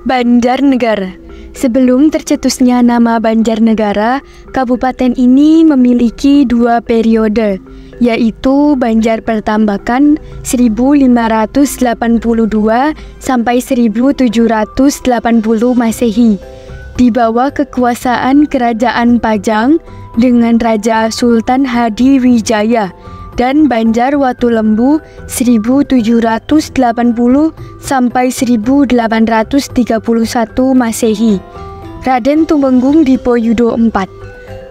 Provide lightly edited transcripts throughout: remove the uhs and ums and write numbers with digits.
Banjarnegara. Sebelum tercetusnya nama Banjarnegara, kabupaten ini memiliki dua periode, yaitu Banjar Pertambakan 1582 sampai 1780 Masehi, di bawah kekuasaan Kerajaan Pajang dengan Raja Sultan Hadiwijaya, dan Banjar Watulembu 1780 sampai 1831 Masehi. Raden Tumenggung Dipoyudo IV.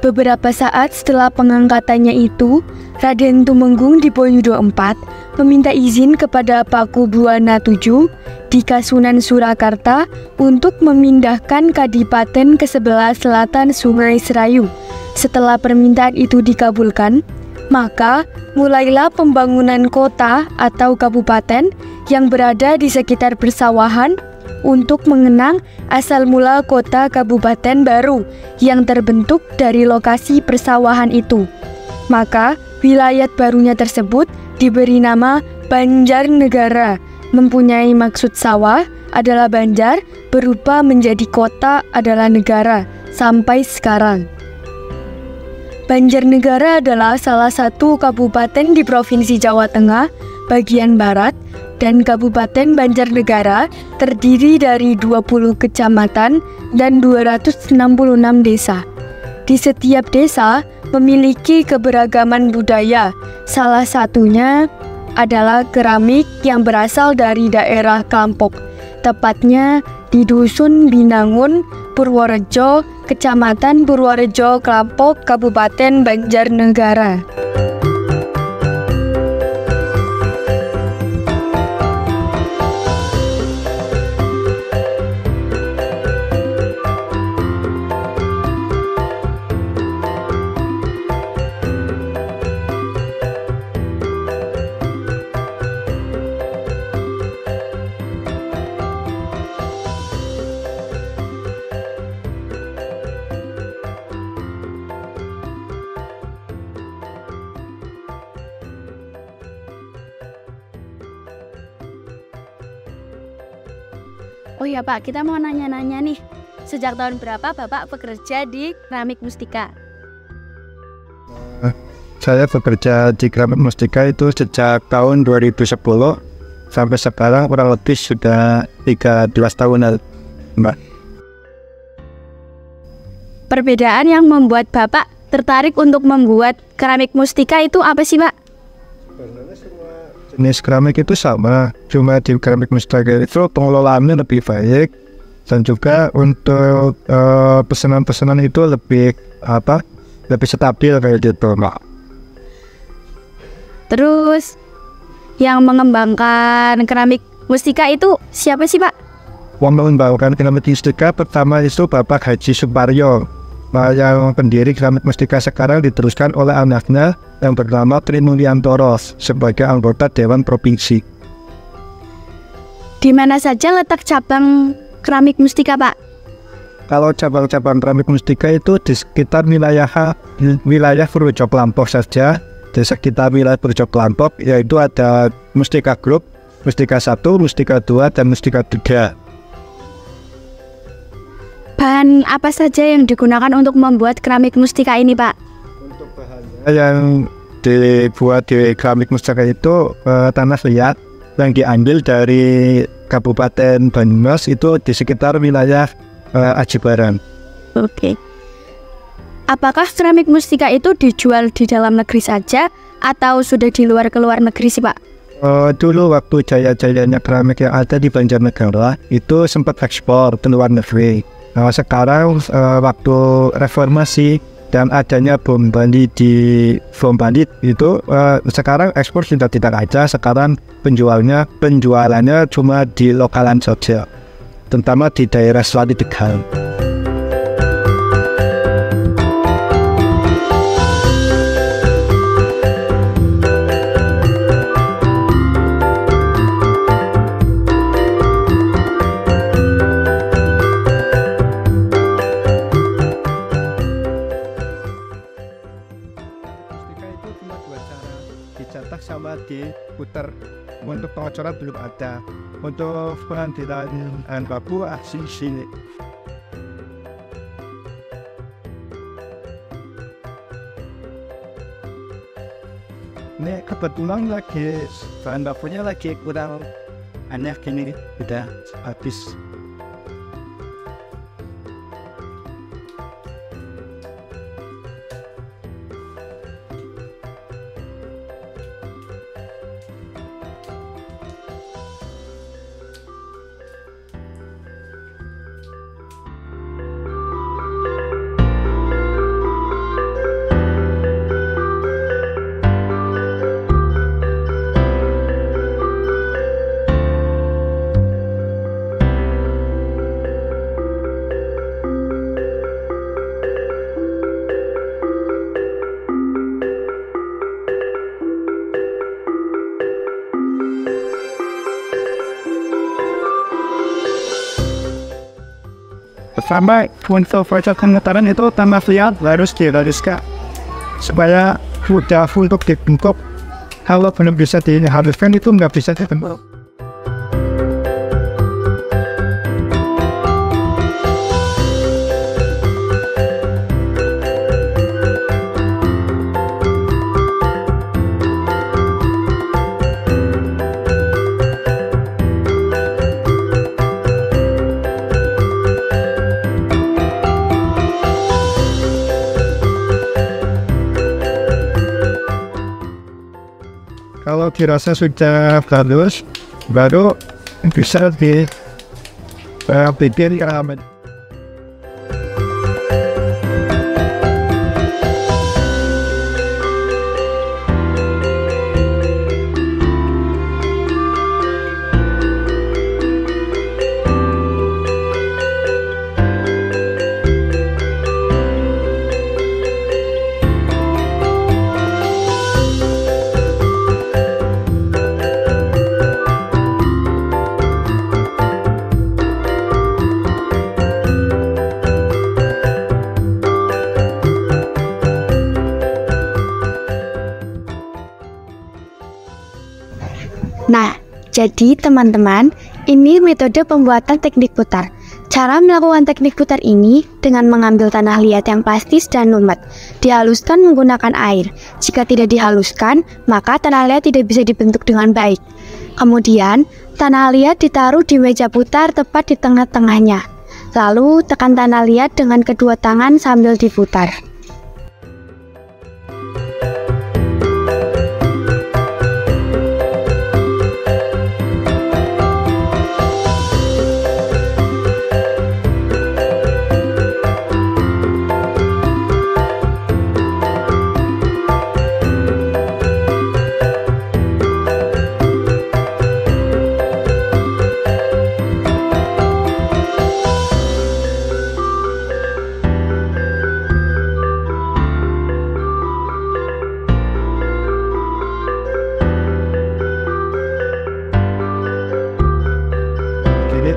Beberapa saat setelah pengangkatannya itu, Raden Tumenggung Dipoyudo IV meminta izin kepada Paku Buwana VII di Kasunan Surakarta untuk memindahkan kadipaten ke sebelah selatan Sungai Serayu. Setelah permintaan itu dikabulkan, maka mulailah pembangunan kota atau kabupaten yang berada di sekitar persawahan untuk mengenang asal mula kota kabupaten baru yang terbentuk dari lokasi persawahan itu. Maka wilayah barunya tersebut diberi nama Banjarnegara, mempunyai maksud sawah adalah banjar, berupa menjadi kota adalah negara, sampai sekarang. Banjarnegara adalah salah satu kabupaten di Provinsi Jawa Tengah bagian barat, dan Kabupaten Banjarnegara terdiri dari 20 kecamatan dan 266 desa. Di setiap desa memiliki keberagaman budaya, salah satunya adalah keramik yang berasal dari daerah Klampok, tepatnya di Dusun Binangun, Purworejo, Kecamatan Purworejo, Klampok, Kabupaten Banjarnegara. Oh ya Pak, kita mau nanya-nanya nih. Sejak tahun berapa Bapak bekerja di Keramik Mustika? Saya bekerja di Keramik Mustika itu sejak tahun 2010 sampai sekarang kurang lebih sudah 13 tahunan, Mbak. Perbedaan yang membuat Bapak tertarik untuk membuat keramik mustika itu apa sih Pak? Jenis keramik itu sama, cuma di Keramik Mustika itu pengelolaannya lebih baik, dan juga untuk pesanan-pesanan itu lebih stabil kayak gitu, Mbak. Terus yang mengembangkan keramik mustika itu siapa sih Pak? Yang mengembangkan Keramik Mustika pertama itu Bapak Haji Suparyo. Yang pendiri Keramik Mustika sekarang diteruskan oleh anaknya yang bernama Trinuliantoro sebagai anggota Dewan Provinsi. Di mana saja letak cabang Keramik Mustika, Pak? Kalau cabang-cabang Keramik Mustika itu di sekitar wilayah Purworejo Klampok saja. Di sekitar wilayah Purworejo Klampok yaitu ada Mustika Group, Mustika 1, Mustika 2, dan Mustika 3. Bahan apa saja yang digunakan untuk membuat keramik mustika ini, Pak? Untuk bahannya yang dibuat di keramik mustika itu tanah liat yang diambil dari Kabupaten Banyumas itu di sekitar wilayah Aji Barang. Oke. Apakah keramik mustika itu dijual di dalam negeri saja atau sudah di luar negeri sih, Pak? Dulu waktu jaya-jayanya keramik yang ada di Banjarnegara itu sempat ekspor ke luar negeri. Nah, sekarang waktu reformasi dan adanya bom Bali itu sekarang ekspor sudah tidak ada. Sekarang penjualannya cuma di lokalan saja, terutama di daerah Selati Tegal. Dicetak sama diputer. Untuk pengocoran belum ada. untuk pengambilan bahan baku asli sini. Ini kebetulan lagi bahan bakunya lagi kurang aneh gini, udah habis. Pertama, untuk proses pengetaran itu tanah liat harus dihaluskan supaya mudah untuk dibentuk. Kalau belum bisa dihaluskan itu nggak bisa dibentuk. Kalau dirasa sudah bagus, baru bisa dibikin keramet. Nah, jadi teman-teman, ini metode pembuatan teknik putar. Cara melakukan teknik putar ini dengan mengambil tanah liat yang plastis dan lumet, dihaluskan menggunakan air. Jika tidak dihaluskan, maka tanah liat tidak bisa dibentuk dengan baik. Kemudian, tanah liat ditaruh di meja putar tepat di tengah-tengahnya. Lalu, tekan tanah liat dengan kedua tangan sambil diputar.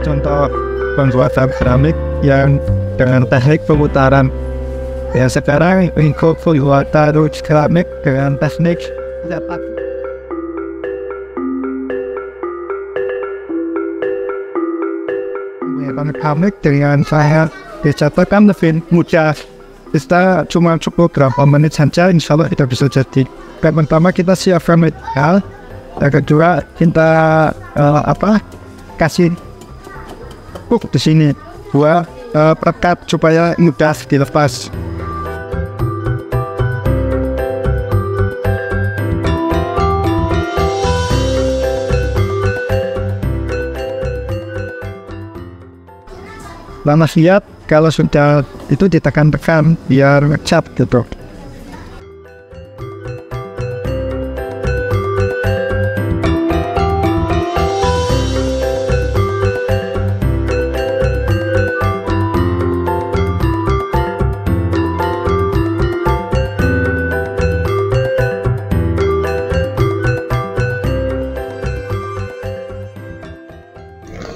Contoh pembuatan keramik yang dengan teknik pemutaran. Ya sekarang untuk pembuatan keramik dengan teknik dapat keramik dengan saya dicatatkan lebih mudah. Kita cuma cukup berapa menit saja, insya Allah kita bisa jadi. Yang pertama kita siapkan material, yang kedua kita kasih di sini buat perekat supaya mudah dilepas. Lama lihat kalau sudah itu ditekan-tekan biar ngecap gitu.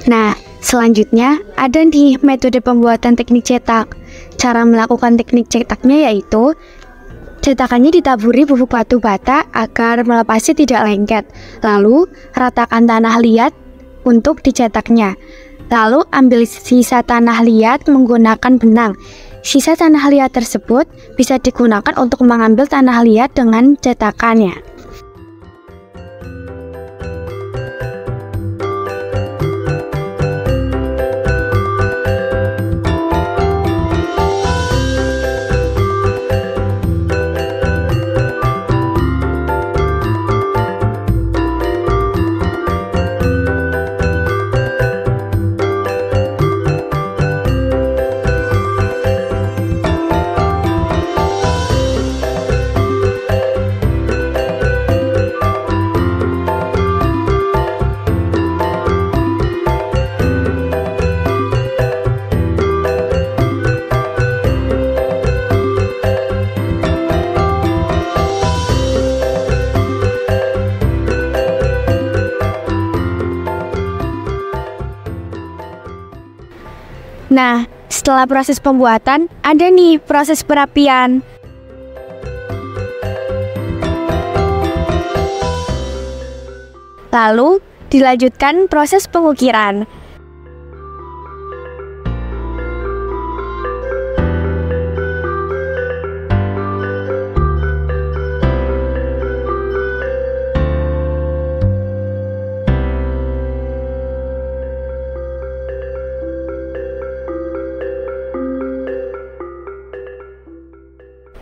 Nah, selanjutnya ada nih metode pembuatan teknik cetak. Cara melakukan teknik cetaknya yaitu cetakannya ditaburi bubuk batu bata agar melepasnya tidak lengket. Lalu ratakan tanah liat untuk dicetaknya. Lalu ambil sisa tanah liat menggunakan benang. Sisa tanah liat tersebut bisa digunakan untuk mengambil tanah liat dengan cetakannya. Nah, setelah proses pembuatan, ada nih proses perapian. Lalu, dilanjutkan proses pengukiran.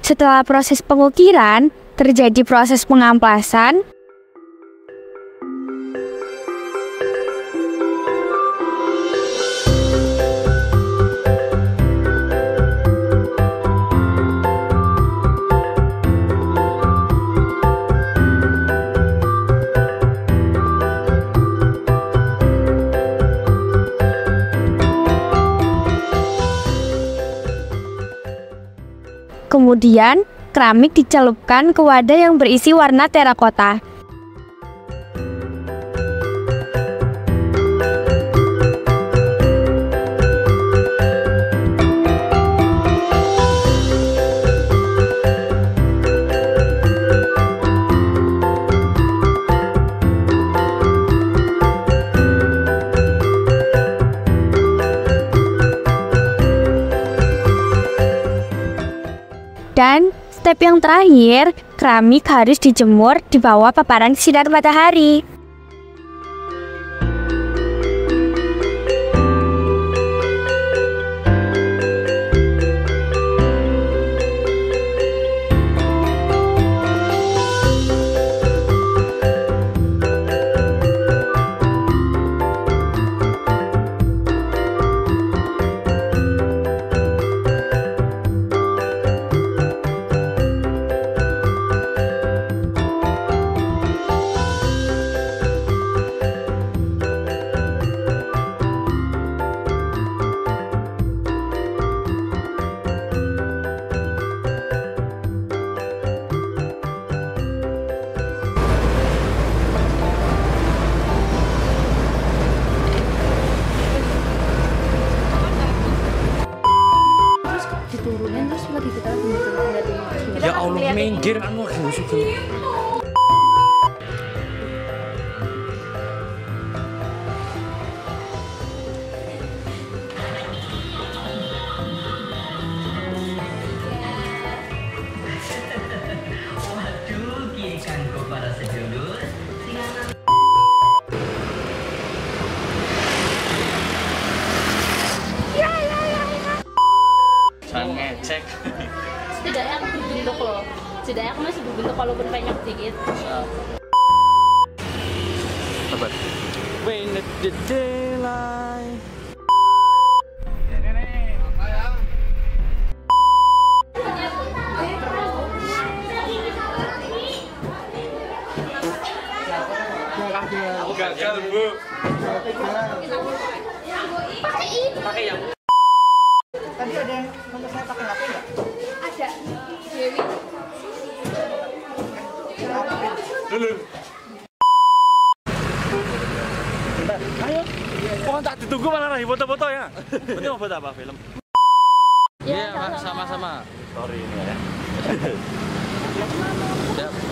Setelah proses pengukiran, terjadi proses pengamplasan, kemudian keramik dicelupkan ke wadah yang berisi warna terakota. Dan step yang terakhir, keramik harus dijemur di bawah paparan sinar matahari. Ya Allah, minggir anu busuk. Jangan ngecek. Setidaknya aku berbentuk loh. Setidaknya aku masih berbentuk walaupun penyok dikit. Sabar. When the daylight. Gagal, Bu. Pakai yang Tadi ada yang nomor saya pakai HP nggak? ada Dewi. dulu. Ayo. Kok tak ditunggu malah lagi foto-foto ya? Berarti mau foto apa film? Iya, Sama-sama. Sorry ini ya. Siap.